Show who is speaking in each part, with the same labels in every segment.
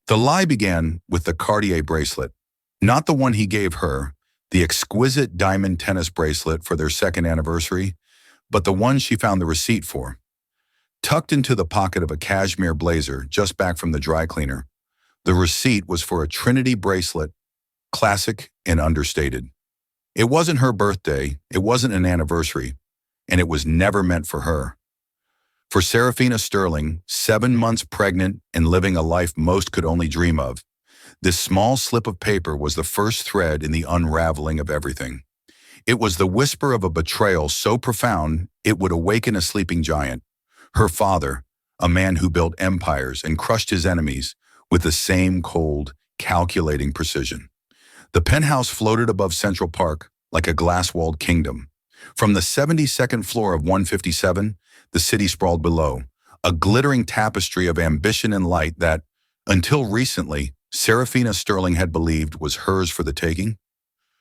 Speaker 1: The lie began with the Cartier bracelet, not the one he gave her, the exquisite diamond tennis bracelet for their second anniversary, but the one she found the receipt for. Tucked into the pocket of a cashmere blazer just back from the dry cleaner, the receipt was for a Trinity bracelet, classic and understated. It wasn't her birthday, it wasn't an anniversary, and it was never meant for her. For Serafina Sterling, 7 months pregnant and living a life most could only dream of, this small slip of paper was the first thread in the unraveling of everything. It was the whisper of a betrayal so profound it would awaken a sleeping giant. Her father, a man who built empires and crushed his enemies with the same cold, calculating precision. The penthouse floated above Central Park like a glass-walled kingdom. From the 72nd floor of 157, the city sprawled below, a glittering tapestry of ambition and light that, until recently, Serafina Sterling had believed was hers for the taking.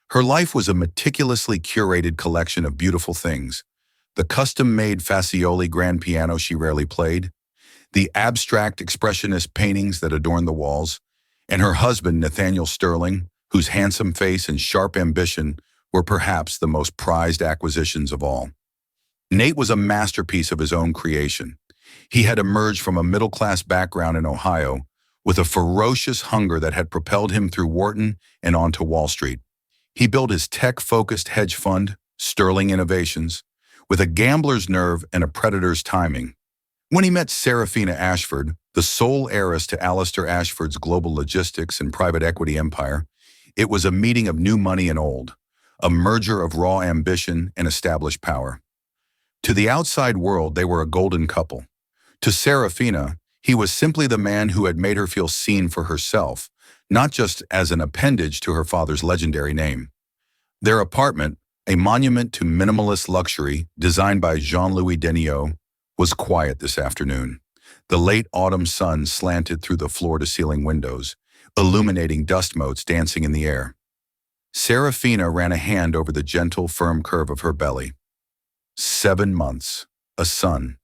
Speaker 1: Her life was a meticulously curated collection of beautiful things: the custom-made Fazioli grand piano she rarely played, the abstract expressionist paintings that adorned the walls, and her husband, Nathaniel Sterling, whose handsome face and sharp ambition were perhaps the most prized acquisitions of all. Nate was a masterpiece of his own creation. He had emerged from a middle-class background in Ohio with a ferocious hunger that had propelled him through Wharton and onto Wall Street. He built his tech-focused hedge fund, Sterling Innovations, with a gambler's nerve and a predator's timing. When he met Serafina Ashford, the sole heiress to Alistair Ashford's global logistics and private equity empire, it was a meeting of new money and old, a merger of raw ambition and established power. To the outside world, they were a golden couple. To Serafina, he was simply the man who had made her feel seen for herself, not just as an appendage to her father's legendary name. Their apartment, a monument to minimalist luxury designed by Jean-Louis Deniot, was quiet this afternoon. The late autumn sun slanted through the floor-to-ceiling windows, illuminating dust motes dancing in the air. Serafina ran a hand over the gentle, firm curve of her belly. 7 months, a son.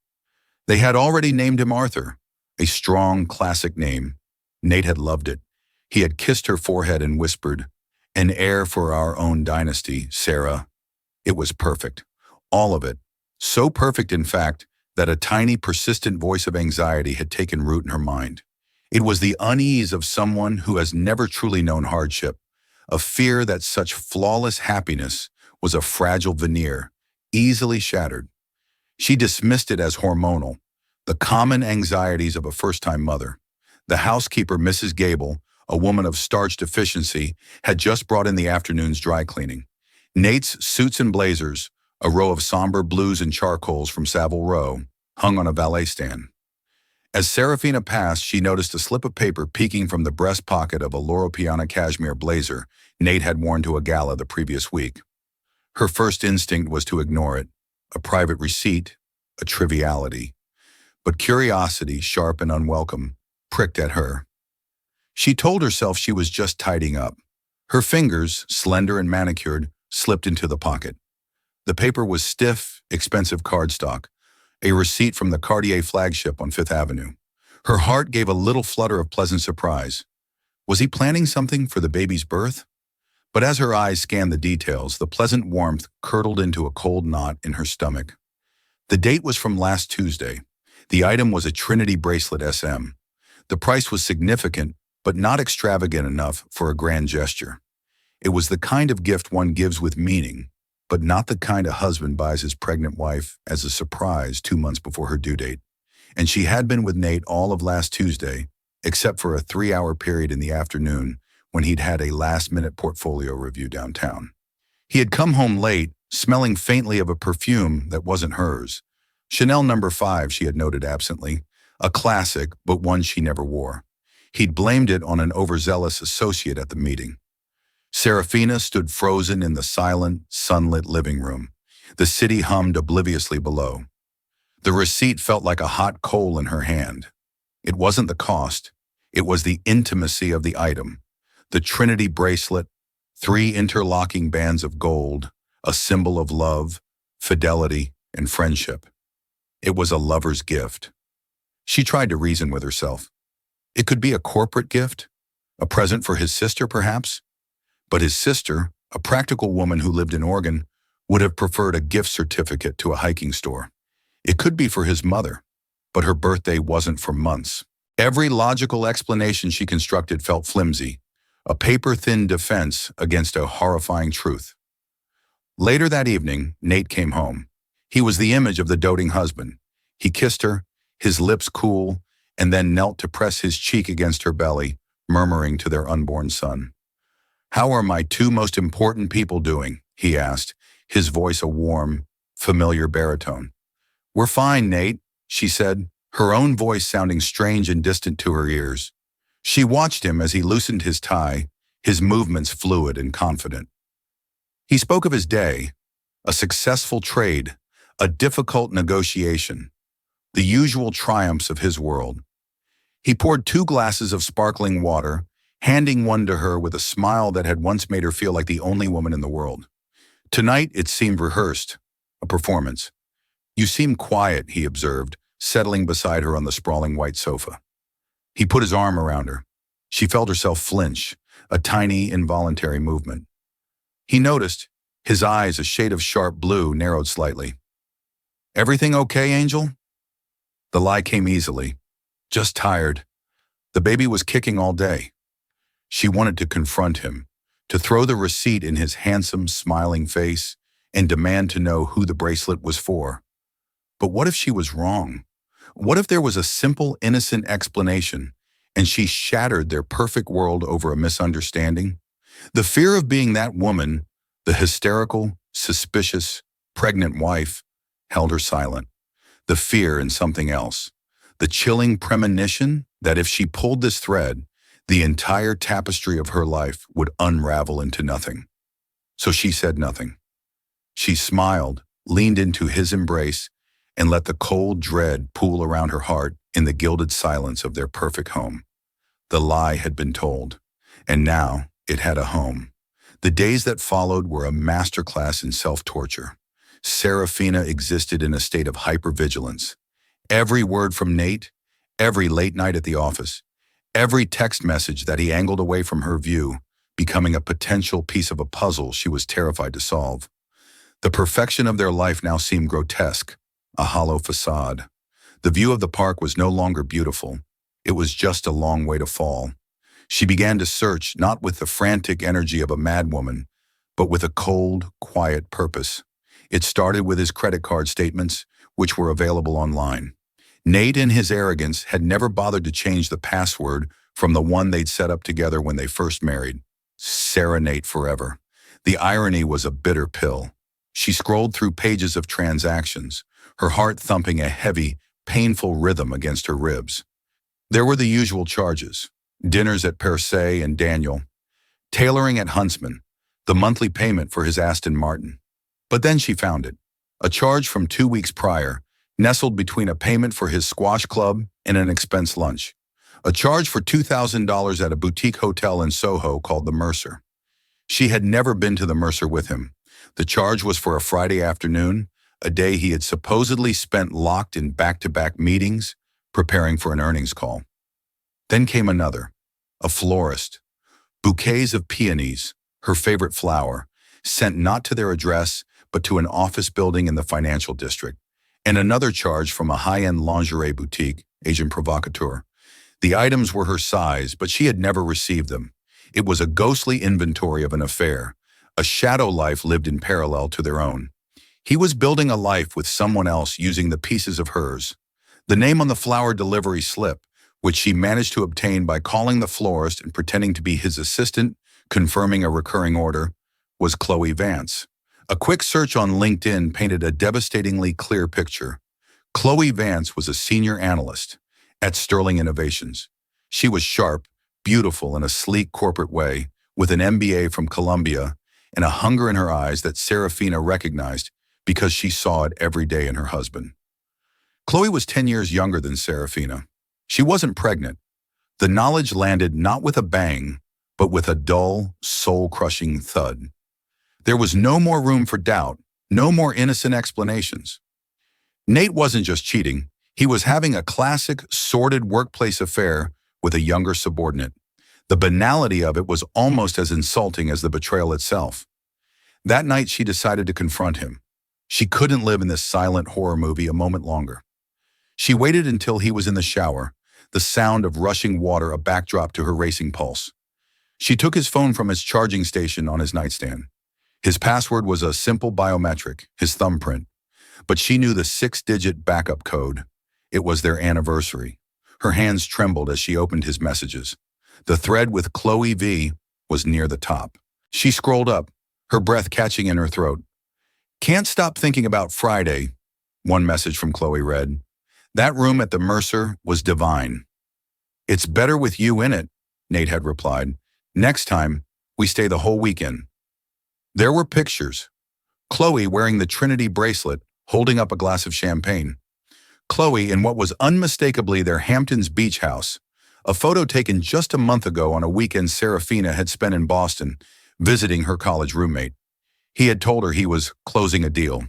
Speaker 1: They had already named him Arthur, a strong, classic name. Nate had loved it. He had kissed her forehead and whispered, "An heir for our own dynasty, Sarah." It was perfect. All of it. So perfect, in fact, that a tiny, persistent voice of anxiety had taken root in her mind. It was the unease of someone who has never truly known hardship, a fear that such flawless happiness was a fragile veneer, easily shattered. She dismissed it as hormonal, the common anxieties of a first-time mother. The housekeeper, Mrs. Gable, a woman of starch deficiency, had just brought in the afternoon's dry cleaning. Nate's suits and blazers, a row of somber blues and charcoals from Savile Row, hung on a valet stand. As Serafina passed, she noticed a slip of paper peeking from the breast pocket of a Loro Piana cashmere blazer Nate had worn to a gala the previous week. Her first instinct was to ignore it, a private receipt, a triviality. But curiosity, sharp and unwelcome, pricked at her. She told herself she was just tidying up. Her fingers, slender and manicured, slipped into the pocket. The paper was stiff, expensive cardstock, a receipt from the Cartier flagship on Fifth Avenue. Her heart gave a little flutter of pleasant surprise. Was he planning something for the baby's birth? But as her eyes scanned the details, the pleasant warmth curdled into a cold knot in her stomach. The date was from last Tuesday. The item was a Trinity bracelet SM. The price was significant, but not extravagant enough for a grand gesture. It was the kind of gift one gives with meaning, but not the kind a husband buys his pregnant wife as a surprise 2 months before her due date. And she had been with Nate all of last Tuesday, except for a 3-hour period in the afternoon when he'd had a last-minute portfolio review downtown. He had come home late, smelling faintly of a perfume that wasn't hers. Chanel No. 5, she had noted absently, a classic, but one she never wore. He'd blamed it on an overzealous associate at the meeting. Serafina stood frozen in the silent, sunlit living room. The city hummed obliviously below. The receipt felt like a hot coal in her hand. It wasn't the cost. It was the intimacy of the item. The Trinity bracelet, 3 interlocking bands of gold, a symbol of love, fidelity, and friendship. It was a lover's gift. She tried to reason with herself. It could be a corporate gift, a present for his sister perhaps, but his sister, a practical woman who lived in Oregon, would have preferred a gift certificate to a hiking store. It could be for his mother, but her birthday wasn't for months. Every logical explanation she constructed felt flimsy, a paper-thin defense against a horrifying truth. Later that evening, Nate came home. He was the image of the doting husband. He kissed her, his lips cool, and then knelt to press his cheek against her belly, murmuring to their unborn son. "How are my two most important people doing?" he asked, his voice a warm, familiar baritone. "We're fine, Nate," she said, her own voice sounding strange and distant to her ears. She watched him as he loosened his tie, his movements fluid and confident. He spoke of his day, a successful trade, a difficult negotiation, the usual triumphs of his world. He poured 2 glasses of sparkling water, handing one to her with a smile that had once made her feel like the only woman in the world. Tonight it seemed rehearsed, a performance. "You seem quiet," he observed, settling beside her on the sprawling white sofa. He put his arm around her. She felt herself flinch, a tiny, involuntary movement. He noticed, his eyes, a shade of sharp blue, narrowed slightly. "Everything okay, Angel?" The lie came easily. "Just tired. The baby was kicking all day." She wanted to confront him, to throw the receipt in his handsome, smiling face and demand to know who the bracelet was for. But what if she was wrong? What if there was a simple, innocent explanation and she shattered their perfect world over a misunderstanding? The fear of being that woman, the hysterical, suspicious, pregnant wife, held her silent. The fear in something else. The chilling premonition that if she pulled this thread, the entire tapestry of her life would unravel into nothing. So she said nothing. She smiled, leaned into his embrace, and let the cold dread pool around her heart in the gilded silence of their perfect home. The lie had been told, and now it had a home. The days that followed were a masterclass in self-torture. Serafina existed in a state of hypervigilance. Every word from Nate, every late night at the office, every text message that he angled away from her view, becoming a potential piece of a puzzle she was terrified to solve. The perfection of their life now seemed grotesque, a hollow facade. The view of the park was no longer beautiful. It was just a long way to fall. She began to search, not with the frantic energy of a madwoman, but with a cold, quiet purpose. It started with his credit card statements, which were available online. Nate, in his arrogance, had never bothered to change the password from the one they'd set up together when they first married. Sarah Nate forever. The irony was a bitter pill. She scrolled through pages of transactions, her heart thumping a heavy, painful rhythm against her ribs. There were the usual charges: dinners at Per Se and Daniel, tailoring at Huntsman, the monthly payment for his Aston Martin. But then she found it, a charge from 2 weeks prior, nestled between a payment for his squash club and an expense lunch. A charge for $2,000 at a boutique hotel in Soho called the Mercer. She had never been to the Mercer with him. The charge was for a Friday afternoon, a day he had supposedly spent locked in back-to-back meetings, preparing for an earnings call. Then came another, a florist. Bouquets of peonies, her favorite flower, sent not to their address, but to an office building in the financial district. And another charge from a high-end lingerie boutique, agent provocateur. The items were her size, but she had never received them. It was a ghostly inventory of an affair, a shadow life lived in parallel to their own. He was building a life with someone else using the pieces of hers. The name on the flower delivery slip, which she managed to obtain by calling the florist and pretending to be his assistant, confirming a recurring order, was Chloe Vance. A quick search on LinkedIn painted a devastatingly clear picture. Chloe Vance was a senior analyst at Sterling Innovations. She was sharp, beautiful in a sleek corporate way, with an MBA from Columbia and a hunger in her eyes that Serafina recognized because she saw it every day in her husband. Chloe was 10 years younger than Serafina. She wasn't pregnant. The knowledge landed not with a bang, but with a dull, soul-crushing thud. There was no more room for doubt, no more innocent explanations. Nate wasn't just cheating. He was having a classic, sordid workplace affair with a younger subordinate. The banality of it was almost as insulting as the betrayal itself. That night she decided to confront him. She couldn't live in this silent horror movie a moment longer. She waited until he was in the shower, the sound of rushing water a backdrop to her racing pulse. She took his phone from his charging station on his nightstand. His password was a simple biometric, his thumbprint. But she knew the 6-digit backup code. It was their anniversary. Her hands trembled as she opened his messages. The thread with Chloe V was near the top. She scrolled up, her breath catching in her throat. "Can't stop thinking about Friday," one message from Chloe read. "That room at the Mercer was divine." "It's better with you in it," Nate had replied. "Next time, we stay the whole weekend." There were pictures. Chloe wearing the Trinity bracelet, holding up a glass of champagne. Chloe in what was unmistakably their Hamptons beach house, a photo taken just a month ago on a weekend Serafina had spent in Boston, visiting her college roommate. He had told her he was closing a deal.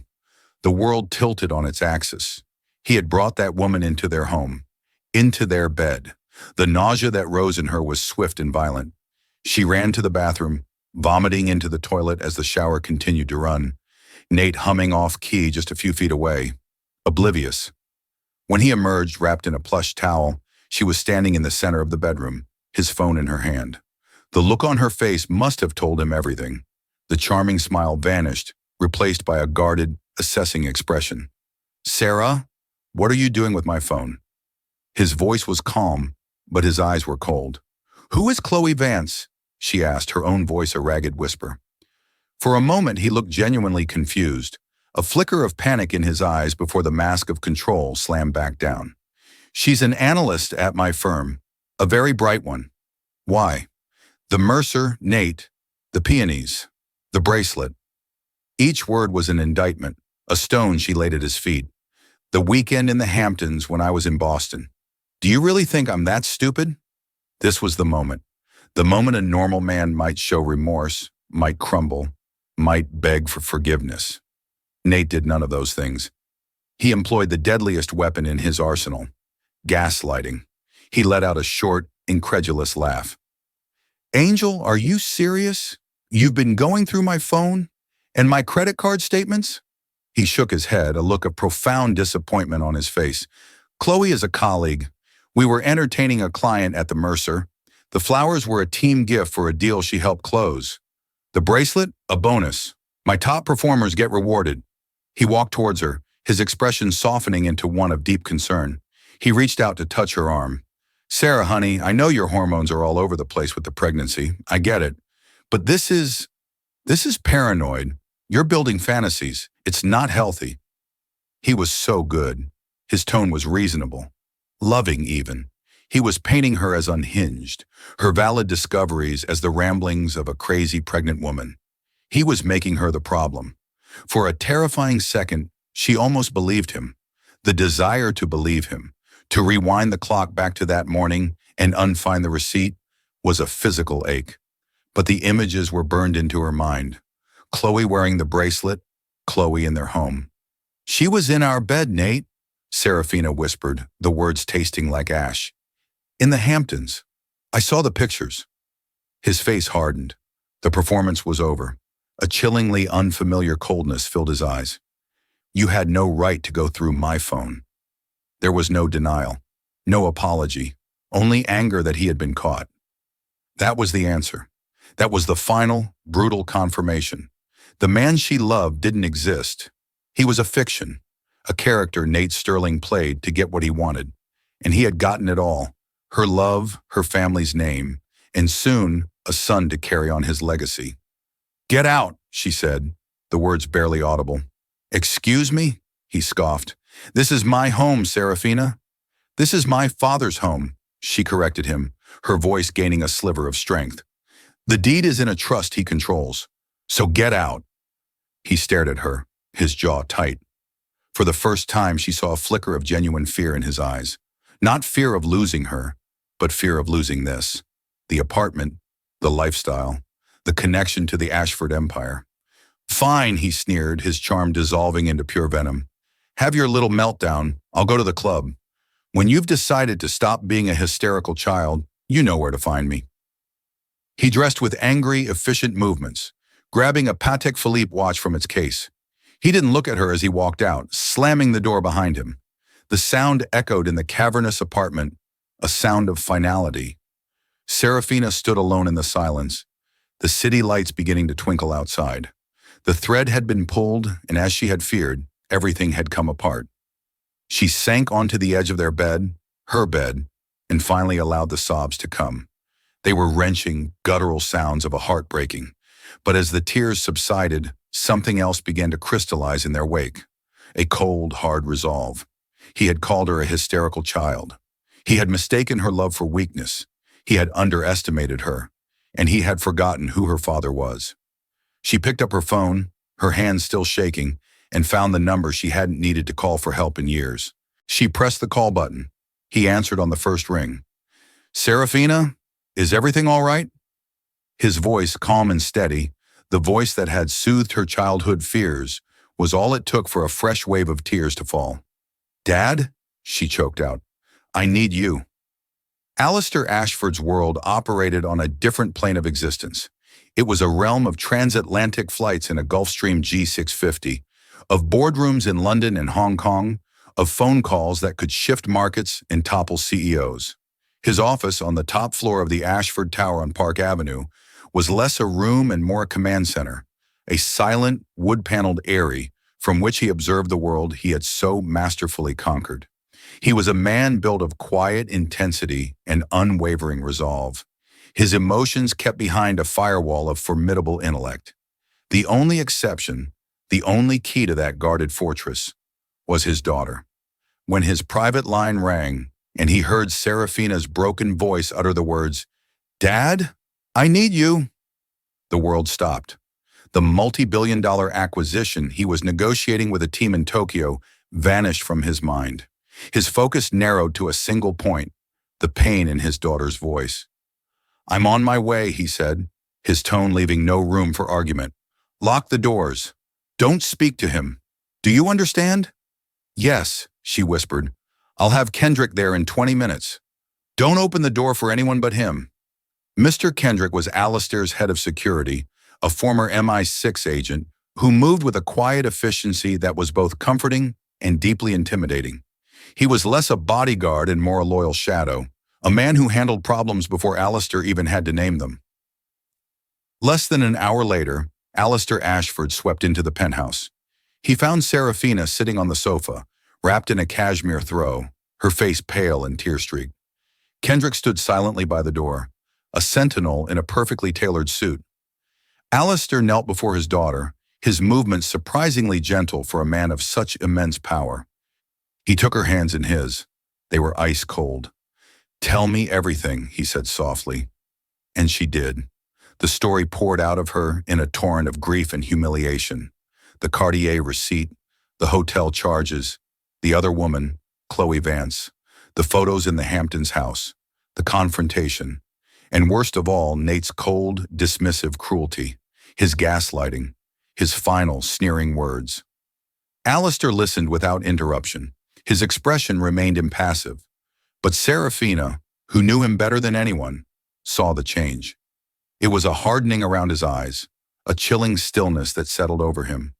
Speaker 1: The world tilted on its axis. He had brought that woman into their home, into their bed. The nausea that rose in her was swift and violent. She ran to the bathroom, vomiting into the toilet as the shower continued to run, Nate humming off key just a few feet away, oblivious. When he emerged wrapped in a plush towel, she was standing in the center of the bedroom, his phone in her hand. The look on her face must have told him everything. The charming smile vanished, replaced by a guarded, assessing expression. "Sarah, what are you doing with my phone?" His voice was calm, but his eyes were cold. "Who is Chloe Vance?" she asked, her own voice a ragged whisper. For a moment he looked genuinely confused, a flicker of panic in his eyes before the mask of control slammed back down. "She's an analyst at my firm, a very bright one." "Why?" "The Mercer, Nate, the peonies, the bracelet." Each word was an indictment, a stone she laid at his feet. "The weekend in the Hamptons when I was in Boston. Do you really think I'm that stupid?" This was the moment. The moment a normal man might show remorse, might crumble, might beg for forgiveness. Nate did none of those things. He employed the deadliest weapon in his arsenal, gaslighting. He let out a short, incredulous laugh. "Angel, are you serious? You've been going through my phone and my credit card statements?" He shook his head, a look of profound disappointment on his face. "Chloe is a colleague. We were entertaining a client at the Mercer. The flowers were a team gift for a deal she helped close. The bracelet, a bonus. My top performers get rewarded." He walked towards her, his expression softening into one of deep concern. He reached out to touch her arm. "Sarah, honey, I know your hormones are all over the place with the pregnancy. I get it. But this is paranoid. You're building fantasies. It's not healthy." He was so good. His tone was reasonable, loving even. He was painting her as unhinged, her valid discoveries as the ramblings of a crazy pregnant woman. He was making her the problem. For a terrifying second, she almost believed him. The desire to believe him, to rewind the clock back to that morning and unfind the receipt, was a physical ache. But the images were burned into her mind. Chloe wearing the bracelet, Chloe in their home. "She was in our bed, Nate," Serafina whispered, the words tasting like ash. "In the Hamptons. I saw the pictures." His face hardened. The performance was over. A chillingly unfamiliar coldness filled his eyes. "You had no right to go through my phone." There was no denial, no apology, only anger that he had been caught. That was the answer. That was the final, brutal confirmation. The man she loved didn't exist. He was a fiction, a character Nate Sterling played to get what he wanted. And he had gotten it all. Her love, her family's name, and soon a son to carry on his legacy. "Get out," she said, the words barely audible. "Excuse me?" he scoffed. "This is my home, Serafina." "This is my father's home," she corrected him, her voice gaining a sliver of strength. "The deed is in a trust he controls. So get out." He stared at her, his jaw tight. For the first time, she saw a flicker of genuine fear in his eyes. Not fear of losing her, but fear of losing this. The apartment, the lifestyle, the connection to the Ashford empire. "Fine," he sneered, his charm dissolving into pure venom. "Have your little meltdown. I'll go to the club." When you've decided to stop being a hysterical child, you know where to find me. He dressed with angry, efficient movements, grabbing a Patek Philippe watch from its case. He didn't look at her as he walked out, slamming the door behind him. The sound echoed in the cavernous apartment, a sound of finality. Serafina stood alone in the silence, the city lights beginning to twinkle outside. The thread had been pulled, and as she had feared, everything had come apart. She sank onto the edge of their bed, her bed, and finally allowed the sobs to come. They were wrenching, guttural sounds of a heart breaking. But as the tears subsided, something else began to crystallize in their wake. A cold, hard resolve. He had called her a hysterical child. He had mistaken her love for weakness. He had underestimated her. And he had forgotten who her father was. She picked up her phone, her hands still shaking, and found the number she hadn't needed to call for help in years. She pressed the call button. He answered on the first ring. "Serafina, is everything all right?" His voice, calm and steady, the voice that had soothed her childhood fears, was all it took for a fresh wave of tears to fall. "Dad?" she choked out. "I need you." Alistair Ashford's world operated on a different plane of existence. It was a realm of transatlantic flights in a Gulfstream G650, of boardrooms in London and Hong Kong, of phone calls that could shift markets and topple CEOs. His office on the top floor of the Ashford Tower on Park Avenue was less a room and more a command center, a silent, wood-paneled eyrie from which he observed the world he had so masterfully conquered. He was a man built of quiet intensity and unwavering resolve. His emotions kept behind a firewall of formidable intellect. The only exception, the only key to that guarded fortress, was his daughter. When his private line rang, and he heard Serafina's broken voice utter the words, "Dad, I need you," the world stopped. The multi-billion-dollar acquisition he was negotiating with a team in Tokyo vanished from his mind. His focus narrowed to a single point, the pain in his daughter's voice. "I'm on my way," he said, his tone leaving no room for argument. "Lock the doors. Don't speak to him. Do you understand?" "Yes," she whispered. "I'll have Kendrick there in 20 minutes. Don't open the door for anyone but him." Mr. Kendrick was Alistair's head of security, a former MI6 agent who moved with a quiet efficiency that was both comforting and deeply intimidating. He was less a bodyguard and more a loyal shadow, a man who handled problems before Alistair even had to name them. Less than an hour later, Alistair Ashford swept into the penthouse. He found Serafina sitting on the sofa, wrapped in a cashmere throw, her face pale and tear-streaked. Kendrick stood silently by the door, a sentinel in a perfectly tailored suit. Alistair knelt before his daughter, his movements surprisingly gentle for a man of such immense power. He took her hands in his. They were ice cold. "Tell me everything," he said softly. And she did. The story poured out of her in a torrent of grief and humiliation. The Cartier receipt, the hotel charges, the other woman, Chloe Vance, the photos in the Hamptons house, the confrontation, and worst of all, Nate's cold, dismissive cruelty, his gaslighting, his final sneering words. Alistair listened without interruption. His expression remained impassive. But Serafina, who knew him better than anyone, saw the change. It was a hardening around his eyes, a chilling stillness that settled over him.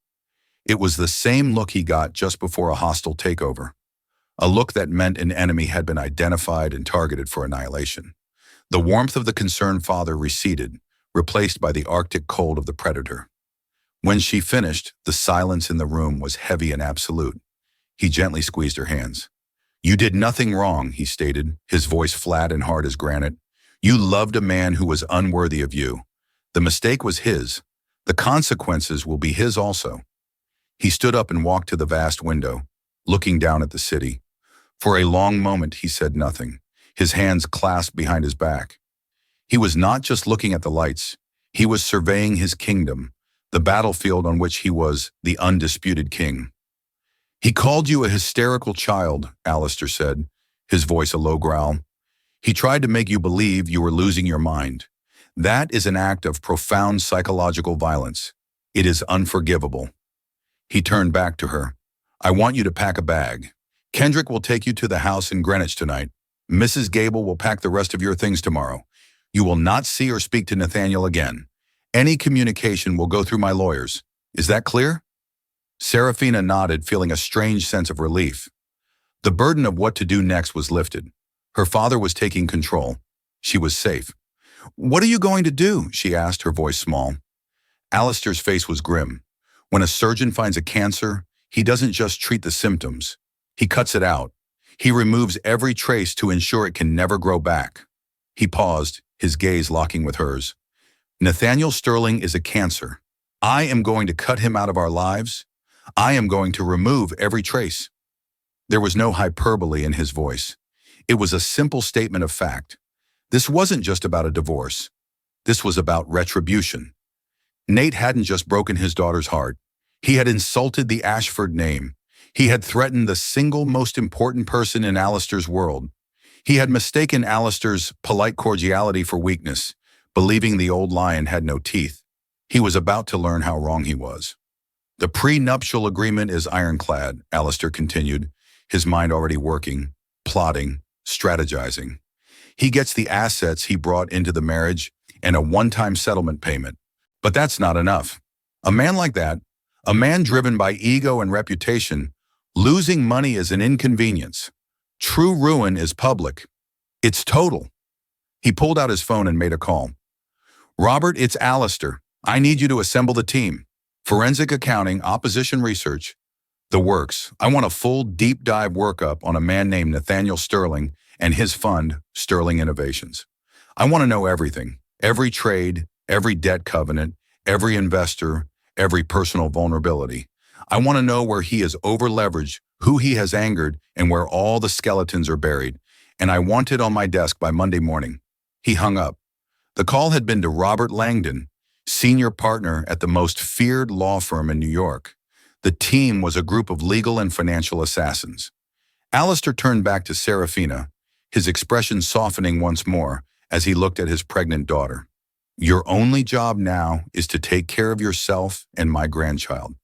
Speaker 1: It was the same look he got just before a hostile takeover, a look that meant an enemy had been identified and targeted for annihilation. The warmth of the concerned father receded, replaced by the arctic cold of the predator. When she finished, the silence in the room was heavy and absolute. He gently squeezed her hands. "You did nothing wrong," he stated, his voice flat and hard as granite. "You loved a man who was unworthy of you. The mistake was his. The consequences will be his also." He stood up and walked to the vast window, looking down at the city. For a long moment he said nothing, his hands clasped behind his back. He was not just looking at the lights. He was surveying his kingdom, the battlefield on which he was the undisputed king. "He called you a hysterical child," Alistair said, his voice a low growl. "He tried to make you believe you were losing your mind. That is an act of profound psychological violence. It is unforgivable." He turned back to her. "I want you to pack a bag. Kendrick will take you to the house in Greenwich tonight. Mrs. Gable will pack the rest of your things tomorrow. You will not see or speak to Nathaniel again. Any communication will go through my lawyers. Is that clear?" Serafina nodded, feeling a strange sense of relief. The burden of what to do next was lifted. Her father was taking control. She was safe. "What are you going to do?" she asked, her voice small. Alistair's face was grim. When a surgeon finds a cancer, he doesn't just treat the symptoms. He cuts it out. He removes every trace to ensure it can never grow back. He paused, his gaze locking with hers. "Nathaniel Sterling is a cancer. I am going to cut him out of our lives. I am going to remove every trace." There was no hyperbole in his voice. It was a simple statement of fact. This wasn't just about a divorce. This was about retribution. Nate hadn't just broken his daughter's heart. He had insulted the Ashford name. He had threatened the single most important person in Alistair's world. He had mistaken Alistair's polite cordiality for weakness, believing the old lion had no teeth. He was about to learn how wrong he was. "The prenuptial agreement is ironclad," Alistair continued, his mind already working, plotting, strategizing. "He gets the assets he brought into the marriage and a one-time settlement payment. But that's not enough. A man like that, a man driven by ego and reputation, losing money is an inconvenience. True ruin is public. It's total." He pulled out his phone and made a call. "Robert, it's Alistair. I need you to assemble the team. Forensic accounting, opposition research, the works. I want a full deep dive workup on a man named Nathaniel Sterling and his fund, Sterling Innovations. I want to know everything, every trade, every debt covenant, every investor, every personal vulnerability. I want to know where he is over-leveraged, who he has angered, and where all the skeletons are buried. And I want it on my desk by Monday morning." He hung up. The call had been to Robert Langdon, senior partner at the most feared law firm in New York. The team was a group of legal and financial assassins. Alistair turned back to Serafina, his expression softening once more as he looked at his pregnant daughter. "Your only job now is to take care of yourself and my grandchild.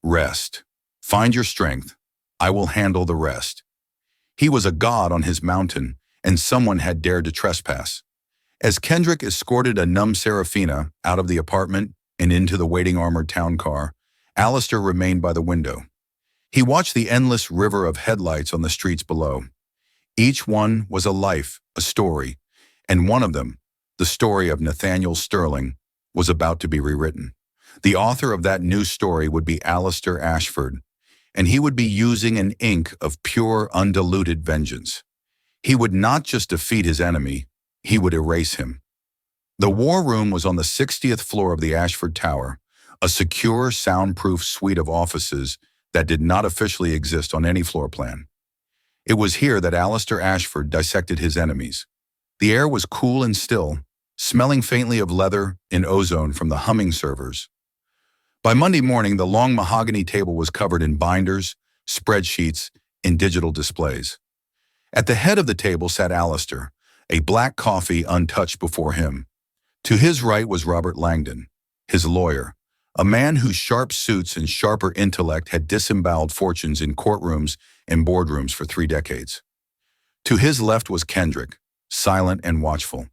Speaker 1: Rest. Find your strength. I will handle the rest." He was a god on his mountain, and someone had dared to trespass. As Kendrick escorted a numb Serafina out of the apartment and into the waiting armored town car, Alistair remained by the window. He watched the endless river of headlights on the streets below. Each one was a life, a story, and one of them, the story of Nathaniel Sterling, was about to be rewritten. The author of that new story would be Alistair Ashford, and he would be using an ink of pure, undiluted vengeance. He would not just defeat his enemy, he would erase him. The war room was on the 60th floor of the Ashford Tower, a secure, soundproof suite of offices that did not officially exist on any floor plan. It was here that Alistair Ashford dissected his enemies. The air was cool and still, smelling faintly of leather and ozone from the humming servers. By Monday morning, the long mahogany table was covered in binders, spreadsheets, and digital displays. At the head of the table sat Alistair, a black coffee untouched before him. To his right was Robert Langdon, his lawyer, a man whose sharp suits and sharper intellect had disemboweled fortunes in courtrooms and boardrooms for 3 decades. To his left was Kendrick, silent and watchful.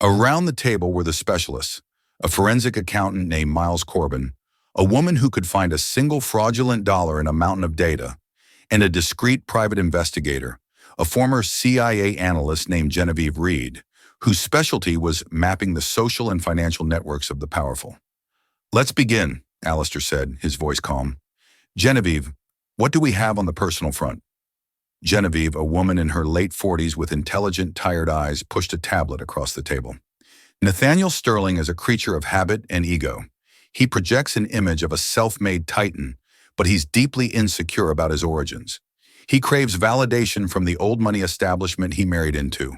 Speaker 1: Around the table were the specialists, a forensic accountant named Miles Corbin, a woman who could find a single fraudulent dollar in a mountain of data, and a discreet private investigator, a former CIA analyst named Genevieve Reed, whose specialty was mapping the social and financial networks of the powerful. "Let's begin," Alistair said, his voice calm. "Genevieve, what do we have on the personal front?" Genevieve, a woman in her late 40s with intelligent, tired eyes, pushed a tablet across the table. "Nathaniel Sterling is a creature of habit and ego. He projects an image of a self-made titan, but he's deeply insecure about his origins. He craves validation from the old money establishment he married into.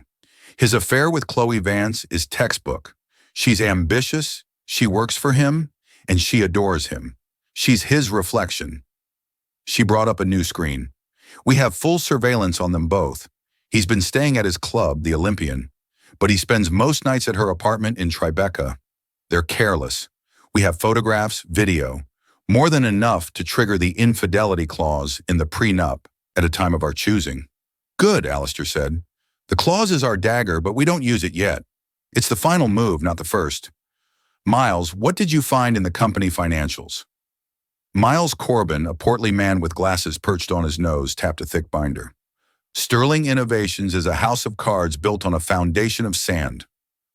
Speaker 1: His affair with Chloe Vance is textbook. She's ambitious, she works for him, and she adores him. She's his reflection." She brought up a new screen. "We have full surveillance on them both. He's been staying at his club, the Olympian, but he spends most nights at her apartment in Tribeca. They're careless. We have photographs, video, more than enough to trigger the infidelity clause in the prenup. at a time of our choosing. Good, Alistair said. The clause is our dagger, but we don't use it yet. It's the final move, not the first. Miles, what did you find in the company financials? Miles Corbin, a portly man with glasses perched on his nose, tapped a thick binder. Sterling Innovations is a house of cards built on a foundation of sand.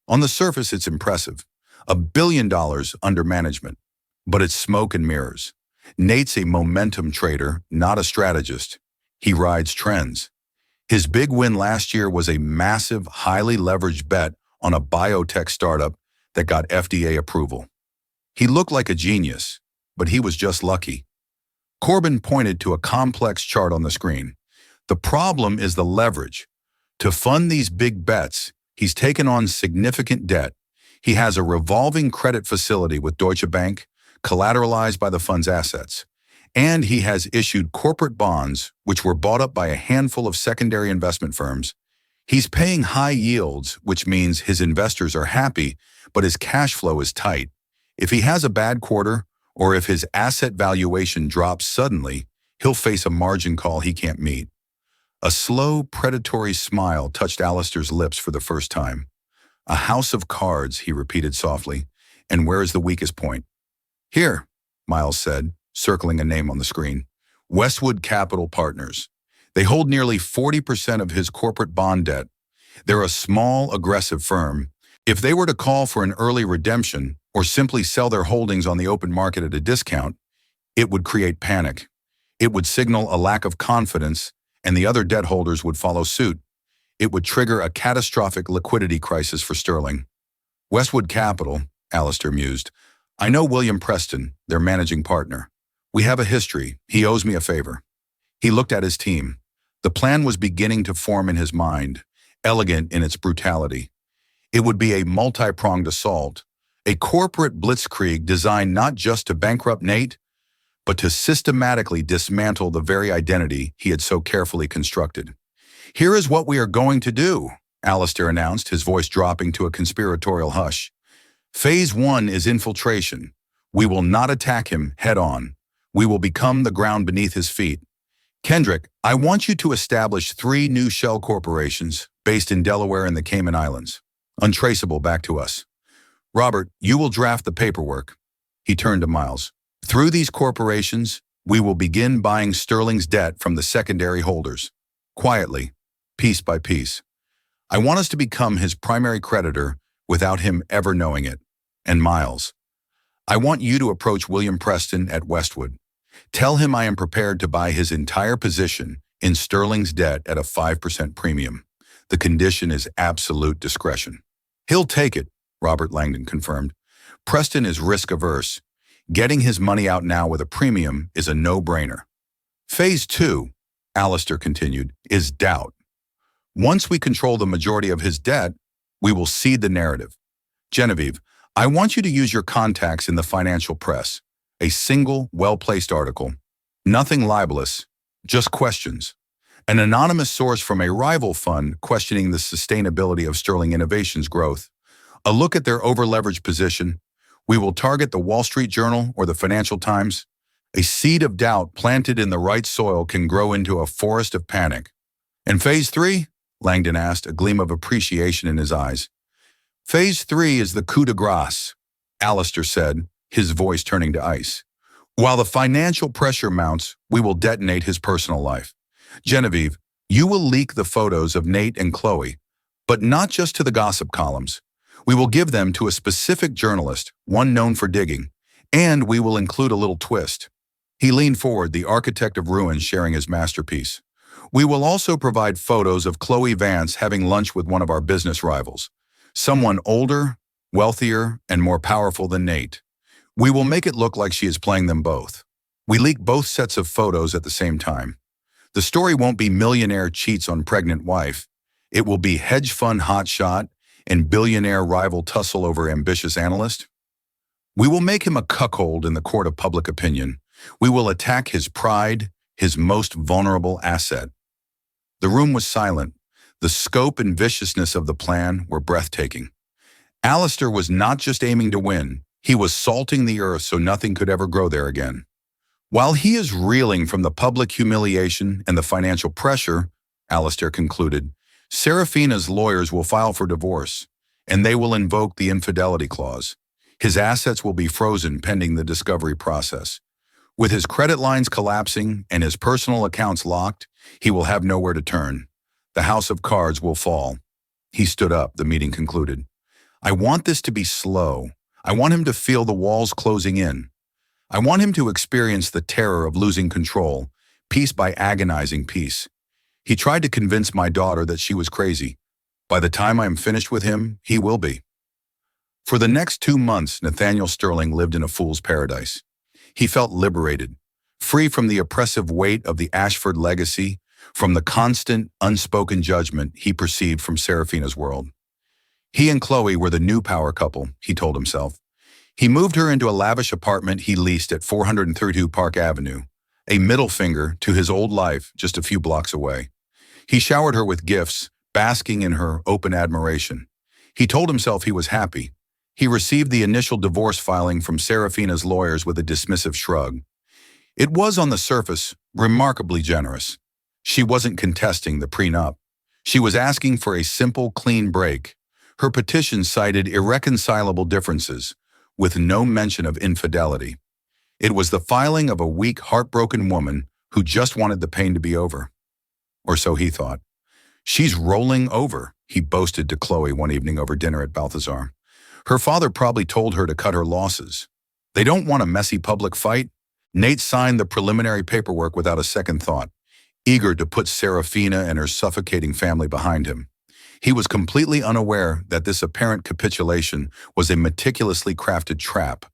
Speaker 1: On the surface, it's impressive. $1 billion under management. But it's smoke and mirrors. Nate's a momentum trader, not a strategist. He rides trends. His big win last year was a massive, highly leveraged bet on a biotech startup that got FDA approval. He looked like a genius, but he was just lucky. Corbin pointed to a complex chart on the screen. The problem is the leverage. To fund these big bets, he's taken on significant debt. He has a revolving credit facility with Deutsche Bank, collateralized by the fund's assets. And he has issued corporate bonds, which were bought up by a handful of secondary investment firms. He's paying high yields, which means his investors are happy, but his cash flow is tight. If he has a bad quarter, or if his asset valuation drops suddenly, he'll face a margin call he can't meet. A slow, predatory smile touched Alistair's lips for the first time. A house of cards, he repeated softly. And where is the weakest point? Here, Miles said, circling a name on the screen. Westwood Capital Partners. They hold nearly 40% of his corporate bond debt. They're a small, aggressive firm. If they were to call for an early redemption or simply sell their holdings on the open market at a discount, it would create panic. It would signal a lack of confidence, and the other debt holders would follow suit. It would trigger a catastrophic liquidity crisis for Sterling. Westwood Capital, Alistair mused. I know William Preston, their managing partner. We have a history. He owes me a favor. He looked at his team. The plan was beginning to form in his mind, elegant in its brutality. It would be a multi-pronged assault, a corporate blitzkrieg designed not just to bankrupt Nate, but to systematically dismantle the very identity he had so carefully constructed. Here is what we are going to do, Alistair announced, his voice dropping to a conspiratorial hush. Phase 1 is infiltration. We will not attack him head-on. We will become the ground beneath his feet. Kendrick, I want you to establish 3 new shell corporations based in Delaware and the Cayman Islands, untraceable back to us. Robert, you will draft the paperwork. He turned to Miles. Through these corporations, we will begin buying Sterling's debt from the secondary holders, quietly, piece by piece. I want us to become his primary creditor without him ever knowing it. And Miles, I want you to approach William Preston at Westwood. Tell him I am prepared to buy his entire position in Sterling's debt at a 5% premium. The condition is absolute discretion. He'll take it, Robert Langdon confirmed. Preston is risk-averse. Getting his money out now with a premium is a no-brainer. Phase 2, Alistair continued, is doubt. Once we control the majority of his debt, we will seed the narrative. Genevieve, I want you to use your contacts in the financial press. A single, well-placed article. Nothing libelous, just questions. An anonymous source from a rival fund questioning the sustainability of Sterling Innovations' growth. A look at their over-leveraged position. We will target the Wall Street Journal or the Financial Times. A seed of doubt planted in the right soil can grow into a forest of panic. And Phase 3? Langdon asked, a gleam of appreciation in his eyes. Phase 3 is the coup de grace, Alistair said, his voice turning to ice. While the financial pressure mounts, we will detonate his personal life. Genevieve, you will leak the photos of Nate and Chloe, but not just to the gossip columns. We will give them to a specific journalist, one known for digging, and we will include a little twist. He leaned forward, the architect of ruin sharing his masterpiece. We will also provide photos of Chloe Vance having lunch with one of our business rivals, someone older, wealthier, and more powerful than Nate. We will make it look like she is playing them both. We leak both sets of photos at the same time. The story won't be millionaire cheats on pregnant wife. It will be hedge fund hotshot and billionaire rival tussle over ambitious analyst. We will make him a cuckold in the court of public opinion. We will attack his pride, his most vulnerable asset. The room was silent. The scope and viciousness of the plan were breathtaking. Alistair was not just aiming to win. He was salting the earth so nothing could ever grow there again. While he is reeling from the public humiliation and the financial pressure, Alistair concluded, Serafina's lawyers will file for divorce, and they will invoke the infidelity clause. His assets will be frozen pending the discovery process. With his credit lines collapsing and his personal accounts locked, he will have nowhere to turn. The house of cards will fall. He stood up, the meeting concluded. I want this to be slow. I want him to feel the walls closing in. I want him to experience the terror of losing control, piece by agonizing piece. He tried to convince my daughter that she was crazy. By the time I am finished with him, he will be. For the next 2 months, Nathaniel Sterling lived in a fool's paradise. He felt liberated, free from the oppressive weight of the Ashford legacy, from the constant, unspoken judgment he perceived from Serafina's world. He and Chloe were the new power couple, he told himself. He moved her into a lavish apartment he leased at 432 Park Avenue, a middle finger to his old life just a few blocks away. He showered her with gifts, basking in her open admiration. He told himself he was happy. He received the initial divorce filing from Serafina's lawyers with a dismissive shrug. It was, on the surface, remarkably generous. She wasn't contesting the prenup. She was asking for a simple, clean break. Her petition cited irreconcilable differences, with no mention of infidelity. It was the filing of a weak, heartbroken woman who just wanted the pain to be over. Or so he thought. She's rolling over, he boasted to Chloe one evening over dinner at Balthazar. Her father probably told her to cut her losses. They don't want a messy public fight. Nate signed the preliminary paperwork without a second thought, eager to put Serafina and her suffocating family behind him. He was completely unaware that this apparent capitulation was a meticulously crafted trap,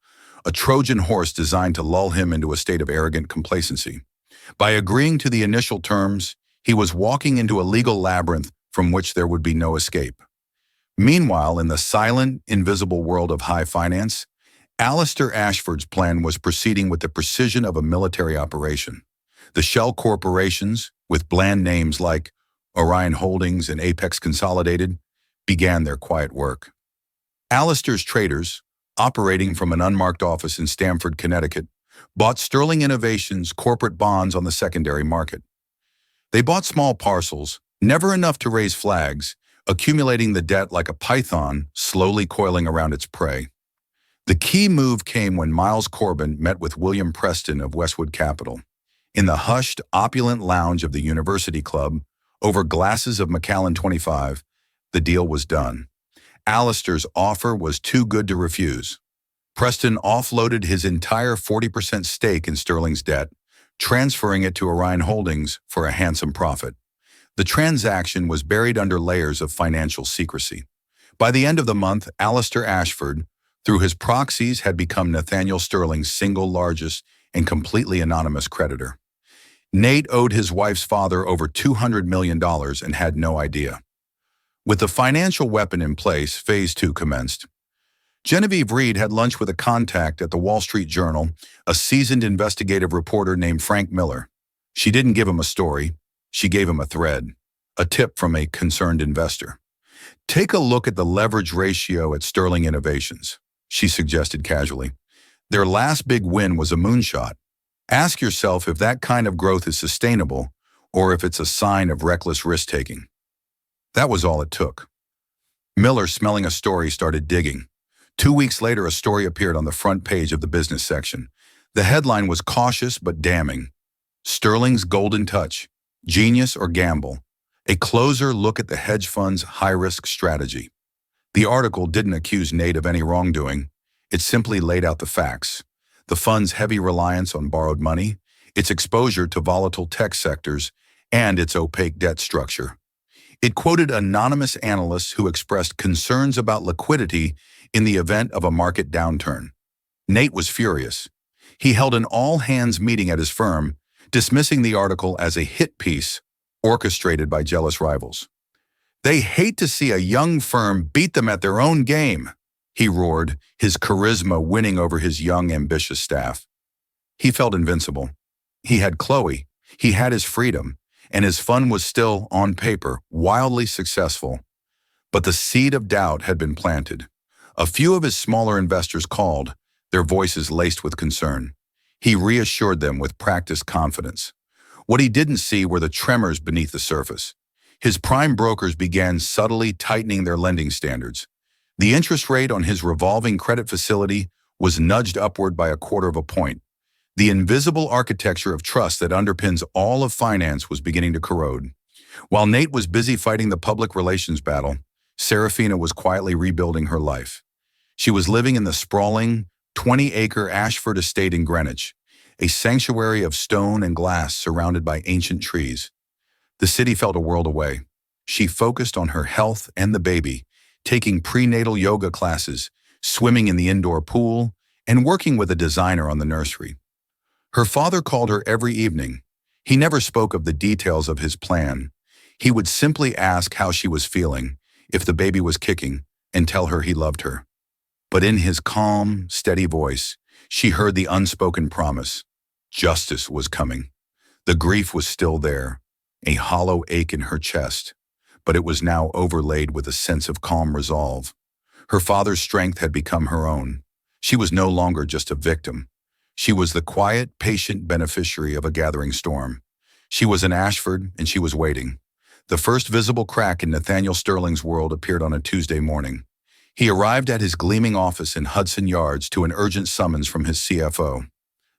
Speaker 1: a Trojan horse designed to lull him into a state of arrogant complacency. By agreeing to the initial terms, he was walking into a legal labyrinth from which there would be no escape. Meanwhile, in the silent, invisible world of high finance, Alistair Ashford's plan was proceeding with the precision of a military operation. The shell corporations, with bland names like Orion Holdings and Apex Consolidated, began their quiet work. Alistair's traders, operating from an unmarked office in Stamford, Connecticut, bought Sterling Innovations corporate bonds on the secondary market. They bought small parcels, never enough to raise flags, accumulating the debt like a python slowly coiling around its prey. The key move came when Miles Corbin met with William Preston of Westwood Capital. In the hushed, opulent lounge of the University Club, over glasses of Macallan 25, the deal was done. Alistair's offer was too good to refuse. Preston offloaded his entire 40% stake in Sterling's debt, transferring it to Orion Holdings for a handsome profit. The transaction was buried under layers of financial secrecy. By the end of the month, Alistair Ashford, through his proxies, had become Nathaniel Sterling's single largest and completely anonymous creditor. Nate owed his wife's father over $200 million and had no idea. With the financial weapon in place, Phase 2 commenced. Genevieve Reed had lunch with a contact at the Wall Street Journal, a seasoned investigative reporter named Frank Miller. She didn't give him a story. She gave him a thread, a tip from a concerned investor. Take a look at the leverage ratio at Sterling Innovations, she suggested casually. Their last big win was a moonshot. Ask yourself if that kind of growth is sustainable or if it's a sign of reckless risk-taking. That was all it took. Miller, smelling a story, started digging. 2 weeks later, a story appeared on the front page of the business section. The headline was cautious but damning. Sterling's golden touch, genius or gamble, a closer look at the hedge fund's high-risk strategy. The article didn't accuse Nate of any wrongdoing. It simply laid out the facts. The fund's heavy reliance on borrowed money, its exposure to volatile tech sectors, and its opaque debt structure. It quoted anonymous analysts who expressed concerns about liquidity in the event of a market downturn. Nate was furious. He held an all-hands meeting at his firm, dismissing the article as a hit piece orchestrated by jealous rivals. They hate to see a young firm beat them at their own game, he roared, his charisma winning over his young, ambitious staff. He felt invincible. He had Chloe, he had his freedom, and his fund was still, on paper, wildly successful. But the seed of doubt had been planted. A few of his smaller investors called, their voices laced with concern. He reassured them with practiced confidence. What he didn't see were the tremors beneath the surface. His prime brokers began subtly tightening their lending standards. The interest rate on his revolving credit facility was nudged upward by a quarter of a point. The invisible architecture of trust that underpins all of finance was beginning to corrode. While Nate was busy fighting the public relations battle, Serafina was quietly rebuilding her life. She was living in the sprawling, 20-acre Ashford estate in Greenwich, a sanctuary of stone and glass surrounded by ancient trees. The city felt a world away. She focused on her health and the baby, taking prenatal yoga classes, swimming in the indoor pool, and working with a designer on the nursery. Her father called her every evening. He never spoke of the details of his plan. He would simply ask how she was feeling, if the baby was kicking, and tell her he loved her. But in his calm, steady voice, she heard the unspoken promise. Justice was coming. The grief was still there, a hollow ache in her chest, but it was now overlaid with a sense of calm resolve. Her father's strength had become her own. She was no longer just a victim. She was the quiet, patient beneficiary of a gathering storm. She was in Ashford, and she was waiting. The first visible crack in Nathaniel Sterling's world appeared on a Tuesday morning. He arrived at his gleaming office in Hudson Yards to an urgent summons from his CFO.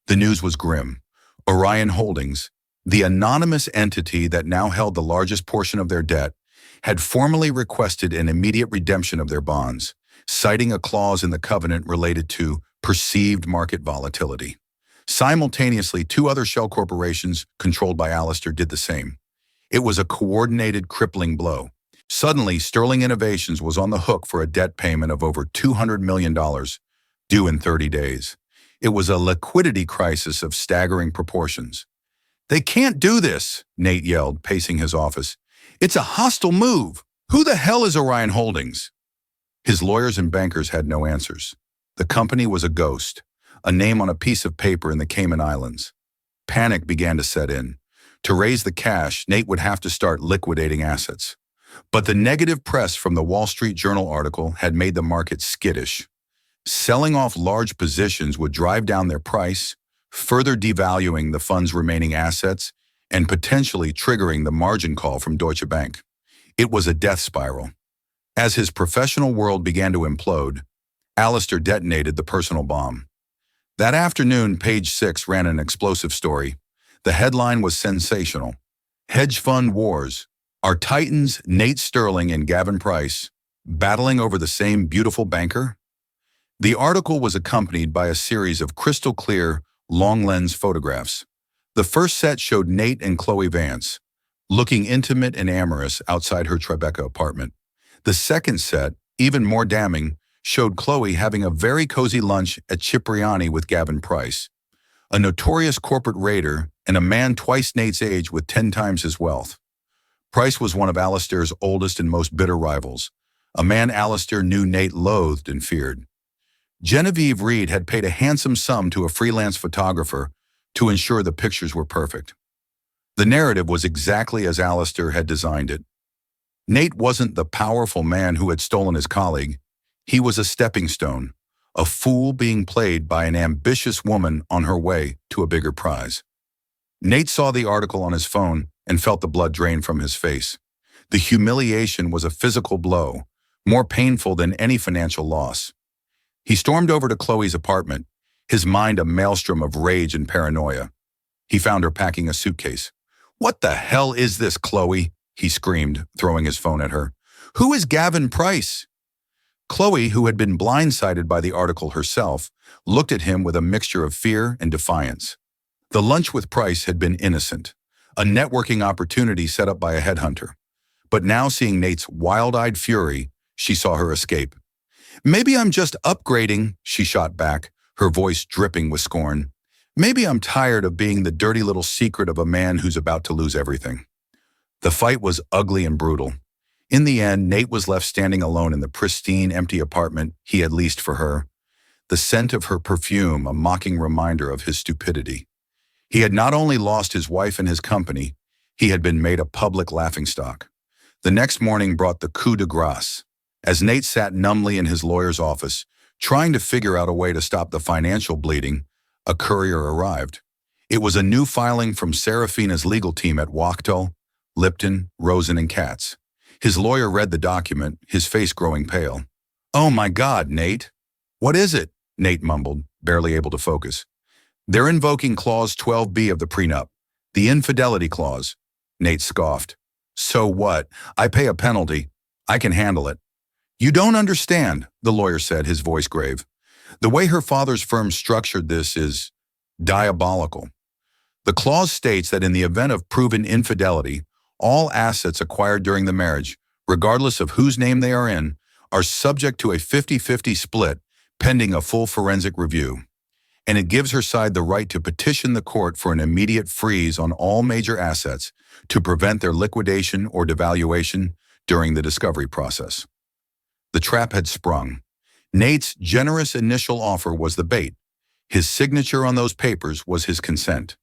Speaker 1: The news was grim. Orion Holdings, the anonymous entity that now held the largest portion of their debt, had formally requested an immediate redemption of their bonds, citing a clause in the covenant related to perceived market volatility. Simultaneously, two other shell corporations controlled by Alistair did the same. It was a coordinated, crippling blow. Suddenly, Sterling Innovations was on the hook for a debt payment of over $200 million, due in 30 days. It was a liquidity crisis of staggering proportions. "They can't do this," Nate yelled, pacing his office. "It's a hostile move. Who the hell is Orion Holdings?" His lawyers and bankers had no answers. The company was a ghost, a name on a piece of paper in the Cayman Islands. Panic began to set in. To raise the cash, Nate would have to start liquidating assets. But the negative press from the Wall Street Journal article had made the market skittish. Selling off large positions would drive down their price, further devaluing the fund's remaining assets and potentially triggering the margin call from Deutsche Bank. It was a death spiral. As his professional world began to implode, Alistair detonated the personal bomb. That afternoon, Page 6 ran an explosive story. The headline was sensational. Hedge Fund Wars. Are titans Nate Sterling and Gavin Price battling over the same beautiful banker? The article was accompanied by a series of crystal-clear, long-lens photographs. The first set showed Nate and Chloe Vance, looking intimate and amorous outside her Tribeca apartment. The second set, even more damning, showed Chloe having a very cozy lunch at Cipriani with Gavin Price, a notorious corporate raider and a man twice Nate's age with 10 times his wealth. Price was one of Alistair's oldest and most bitter rivals, a man Alistair knew Nate loathed and feared. Genevieve Reed had paid a handsome sum to a freelance photographer to ensure the pictures were perfect. The narrative was exactly as Alistair had designed it. Nate wasn't the powerful man who had stolen his colleague. He was a stepping stone, a fool being played by an ambitious woman on her way to a bigger prize. Nate saw the article on his phone and felt the blood drain from his face. The humiliation was a physical blow, more painful than any financial loss. He stormed over to Chloe's apartment, his mind a maelstrom of rage and paranoia. He found her packing a suitcase. "What the hell is this, Chloe?" he screamed, throwing his phone at her. "Who is Gavin Price?" Chloe, who had been blindsided by the article herself, looked at him with a mixture of fear and defiance. The lunch with Price had been innocent, a networking opportunity set up by a headhunter. But now, seeing Nate's wild-eyed fury, she saw her escape. "Maybe I'm just upgrading," she shot back, her voice dripping with scorn. "Maybe I'm tired of being the dirty little secret of a man who's about to lose everything." The fight was ugly and brutal. In the end, Nate was left standing alone in the pristine, empty apartment he had leased for her, the scent of her perfume a mocking reminder of his stupidity. He had not only lost his wife and his company, he had been made a public laughingstock. The next morning brought the coup de grace. As Nate sat numbly in his lawyer's office, trying to figure out a way to stop the financial bleeding, A courier arrived. It was a new filing from Serafina's legal team at Wachtell, Lipton, Rosen and Katz. His lawyer read the document, his face growing pale. "Oh my God, Nate. What is it?" Nate mumbled, barely able to focus. "They're invoking Clause 12B of the prenup, the infidelity clause." Nate scoffed. "So what? I pay a penalty. I can handle it." "You don't understand," the lawyer said, his voice grave. "The way her father's firm structured this is diabolical. The clause states that in the event of proven infidelity, all assets acquired during the marriage, regardless of whose name they are in, are subject to a 50-50 split pending a full forensic review. And it gives her side the right to petition the court for an immediate freeze on all major assets to prevent their liquidation or devaluation during the discovery process." The trap had sprung. Nate's generous initial offer was the bait. His signature on those papers was his consent.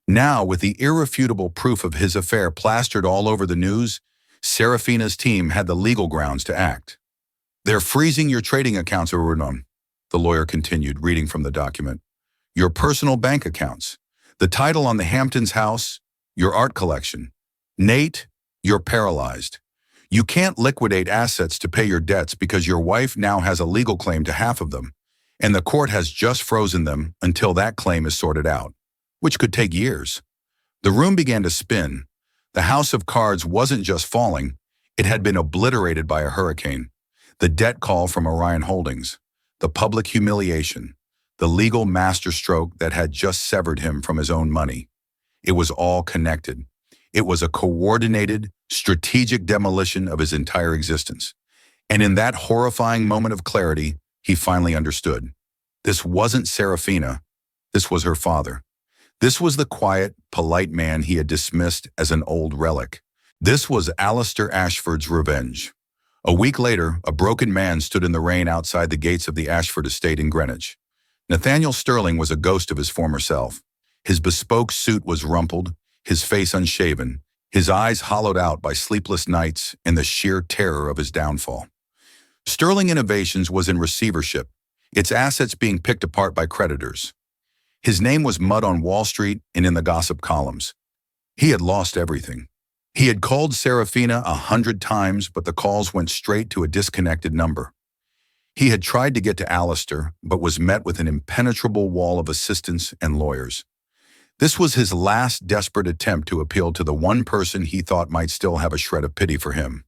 Speaker 1: Now, with the irrefutable proof of his affair plastered all over the news, Serafina's team had the legal grounds to act. "They're freezing your trading accounts, Urunon," the lawyer continued, reading from the document. "Your personal bank accounts, the title on the Hamptons house, your art collection. Nate, you're paralyzed. You can't liquidate assets to pay your debts because your wife now has a legal claim to half of them, and the court has just frozen them until that claim is sorted out, which could take years." The room began to spin. The house of cards wasn't just falling, it had been obliterated by a hurricane. The debt call from Orion Holdings, the public humiliation, the legal masterstroke that had just severed him from his own money. It was all connected. It was a coordinated, strategic demolition of his entire existence. And in that horrifying moment of clarity, he finally understood. This wasn't Serafina. This was her father. This was the quiet, polite man he had dismissed as an old relic. This was Alistair Ashford's revenge. A week later, a broken man stood in the rain outside the gates of the Ashford estate in Greenwich. Nathaniel Sterling was a ghost of his former self. His bespoke suit was rumpled, his face unshaven, his eyes hollowed out by sleepless nights and the sheer terror of his downfall. Sterling Innovations was in receivership, its assets being picked apart by creditors. His name was mud on Wall Street and in the gossip columns. He had lost everything. He had called Serafina 100 times, but the calls went straight to a disconnected number. He had tried to get to Alistair, but was met with an impenetrable wall of assistants and lawyers. This was his last desperate attempt to appeal to the one person he thought might still have a shred of pity for him.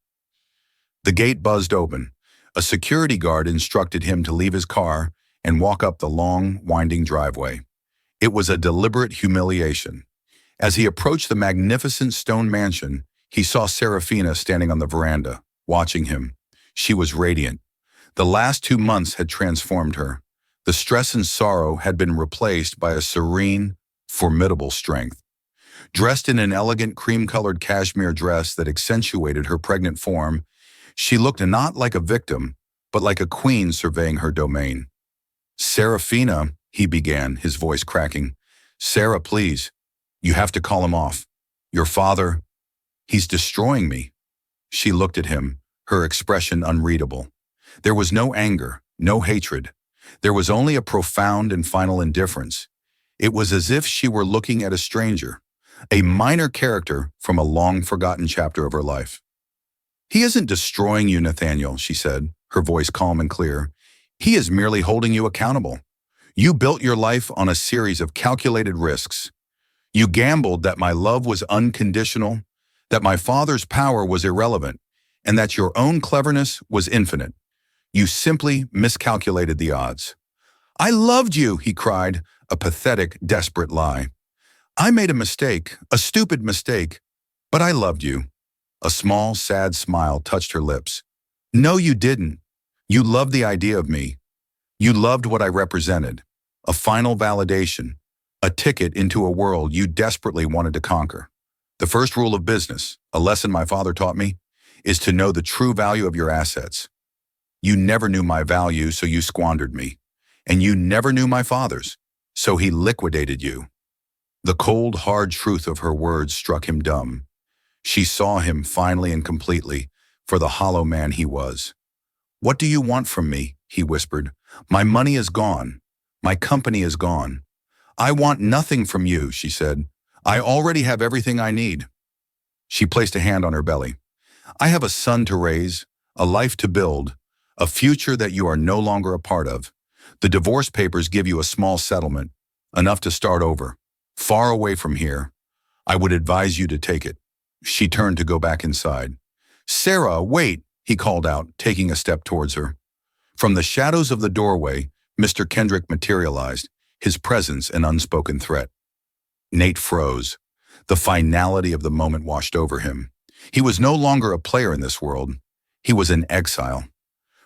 Speaker 1: The gate buzzed open. A security guard instructed him to leave his car and walk up the long, winding driveway. It was a deliberate humiliation. As he approached the magnificent stone mansion, he saw Serafina standing on the veranda, watching him. She was radiant. The last 2 months had transformed her. The stress and sorrow had been replaced by a serene, formidable strength. Dressed in an elegant cream-colored cashmere dress that accentuated her pregnant form, she looked not like a victim, but like a queen surveying her domain. "Serafina," he began, his voice cracking. "Sarah, please. You have to call him off. Your father, he's destroying me." She looked at him, her expression unreadable. There was no anger, no hatred. There was only a profound and final indifference. It was as if she were looking at a stranger, a minor character from a long-forgotten chapter of her life. "He isn't destroying you, Nathaniel," she said, her voice calm and clear. "He is merely holding you accountable. You built your life on a series of calculated risks. You gambled that my love was unconditional, that my father's power was irrelevant, and that your own cleverness was infinite. You simply miscalculated the odds." "I loved you," he cried, a pathetic, desperate lie. "I made a mistake, a stupid mistake, but I loved you." A small, sad smile touched her lips. "No, you didn't. You loved the idea of me. You loved what I represented. A final validation, a ticket into a world you desperately wanted to conquer. The first rule of business, a lesson my father taught me, is to know the true value of your assets. You never knew my value, so you squandered me. And you never knew my father's, so he liquidated you." The cold, hard truth of her words struck him dumb. She saw him finally and completely for the hollow man he was. "What do you want from me?" he whispered. "My money is gone. My company is gone. I want nothing from you, she said. I already have everything I need. She placed a hand on her belly. I have a son to raise, a life to build, a future that you are no longer a part of. The divorce papers give you a small settlement, enough to start over. Far away from here. I would advise you to take it. She turned to go back inside. Sarah, wait, he called out, taking a step towards her. From the shadows of the doorway, Mr. Kendrick materialized, his presence an unspoken threat. Nate froze. The finality of the moment washed over him. He was no longer a player in this world. He was in exile.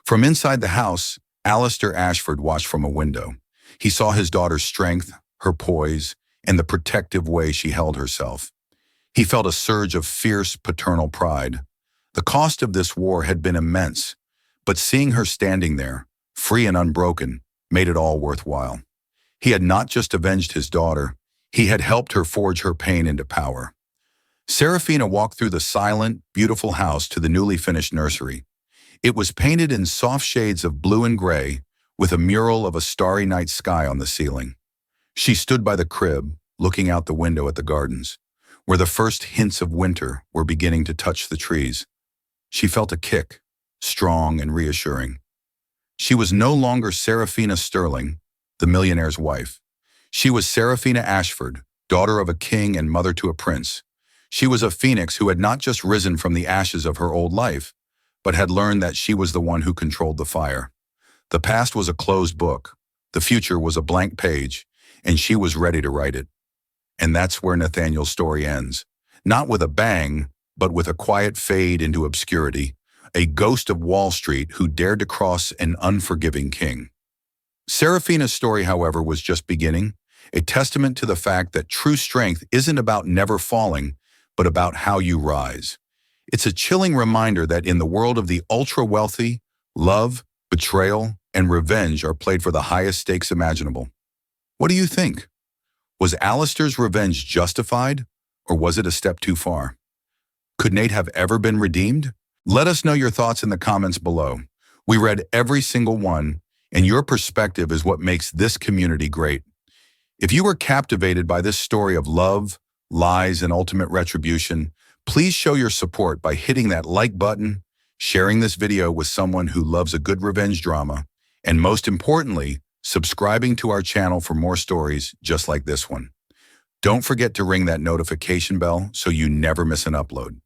Speaker 1: From inside the house, Alistair Ashford watched from a window. He saw his daughter's strength, her poise, and the protective way she held herself. He felt a surge of fierce paternal pride. The cost of this war had been immense, but seeing her standing there, free and unbroken, made it all worthwhile. He had not just avenged his daughter, he had helped her forge her pain into power. Serafina walked through the silent, beautiful house to the newly finished nursery. It was painted in soft shades of blue and gray, with a mural of a starry night sky on the ceiling. She stood by the crib, looking out the window at the gardens, where the first hints of winter were beginning to touch the trees. She felt a kick, strong and reassuring. She was no longer Serafina Sterling, the millionaire's wife. She was Serafina Ashford, daughter of a king and mother to a prince. She was a phoenix who had not just risen from the ashes of her old life, but had learned that she was the one who controlled the fire. The past was a closed book, the future was a blank page, and she was ready to write it. And that's where Nathaniel's story ends. Not with a bang, but with a quiet fade into obscurity, a ghost of Wall Street who dared to cross an unforgiving king. Serafina's story, however, was just beginning, a testament to the fact that true strength isn't about never falling, but about how you rise. It's a chilling reminder that in the world of the ultra-wealthy, love, betrayal, and revenge are played for the highest stakes imaginable. What do you think? Was Alistair's revenge justified, or was it a step too far? Could Nate have ever been redeemed? Let us know your thoughts in the comments below. We read every single one, and your perspective is what makes this community great. If you were captivated by this story of love, lies, and ultimate retribution, please show your support by hitting that like button, sharing this video with someone who loves a good revenge drama, and most importantly, subscribing to our channel for more stories just like this one. Don't forget to ring that notification bell so you never miss an upload.